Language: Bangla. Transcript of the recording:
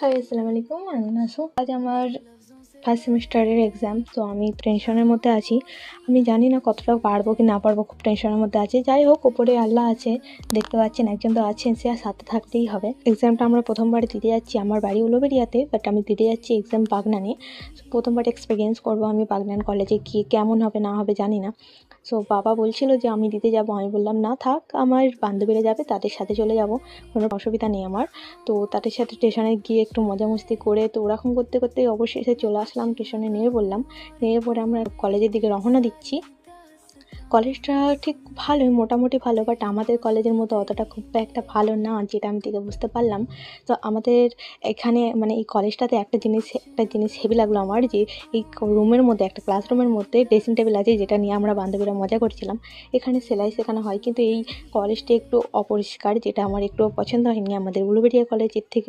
হাই, আসসালামু আলাইকুম। আমি নাসু। আজ আমার ফার্স্ট সেমিস্টারের এক্সাম। তো আমি টেনশনের মধ্যে আছি। আমি জানি না কতটা পারবো কি না পারবো, খুব টেনশনের মধ্যে আছি। যাই হোক, উপরে আল্লাহ আছে, দেখতে পাচ্ছেন একজন তো আছেন, সে আর সাথে থাকতেই হবে। এক্সামটা আমরা প্রথমবার দিতে যাচ্ছি। আমার বাড়ি উলুবেড়িয়াতে, বাট আমি দিতে যাচ্ছি এক্সাম বাগনানে। প্রথমবার এক্সপিরিয়েন্স করবো আমি বাগনান কলেজে গিয়ে, কেমন হবে না হবে জানি না। সো বাবা বলছিল যে আমি দিতে যাব, আমি বললাম না থাক, আমার বান্ধবীরা যাবে, তাদের সাথে চলে যাব, কোনো অসুবিধা নেই আমার। তো তাদের সাথে স্টেশনে গিয়ে একটু মজা মস্তি করে, তো ওরকম করতে করতে অবশেষে চলে আসলাম স্টেশনে। নেমে পড়লাম। নেমে পড়ে আমরা কলেজের দিকে রওনা দিচ্ছি। কলেজটা ঠিক ভালোই, মোটামুটি ভালো, বাট আমাদের কলেজের মতো অতটা খুব একটা ভালো না, যেটা আমি থেকে বুঝতে পারলাম। তো আমাদের এখানে মানে এই কলেজটাতে একটা জিনিস হেভি লাগলো আমার, যে এই রুমের মধ্যে, একটা ক্লাসরুমের মধ্যে ড্রেসিং টেবিল আছে, যেটা নিয়ে আমরা বান্ধবীরা মজা করছিলাম। এখানে সেলাই শেখানো হয়, কিন্তু এই কলেজটি একটু অপরিষ্কার, যেটা আমার একটু পছন্দ হয়নি। আমাদের উলুবেড়িয়া কলেজের থেকে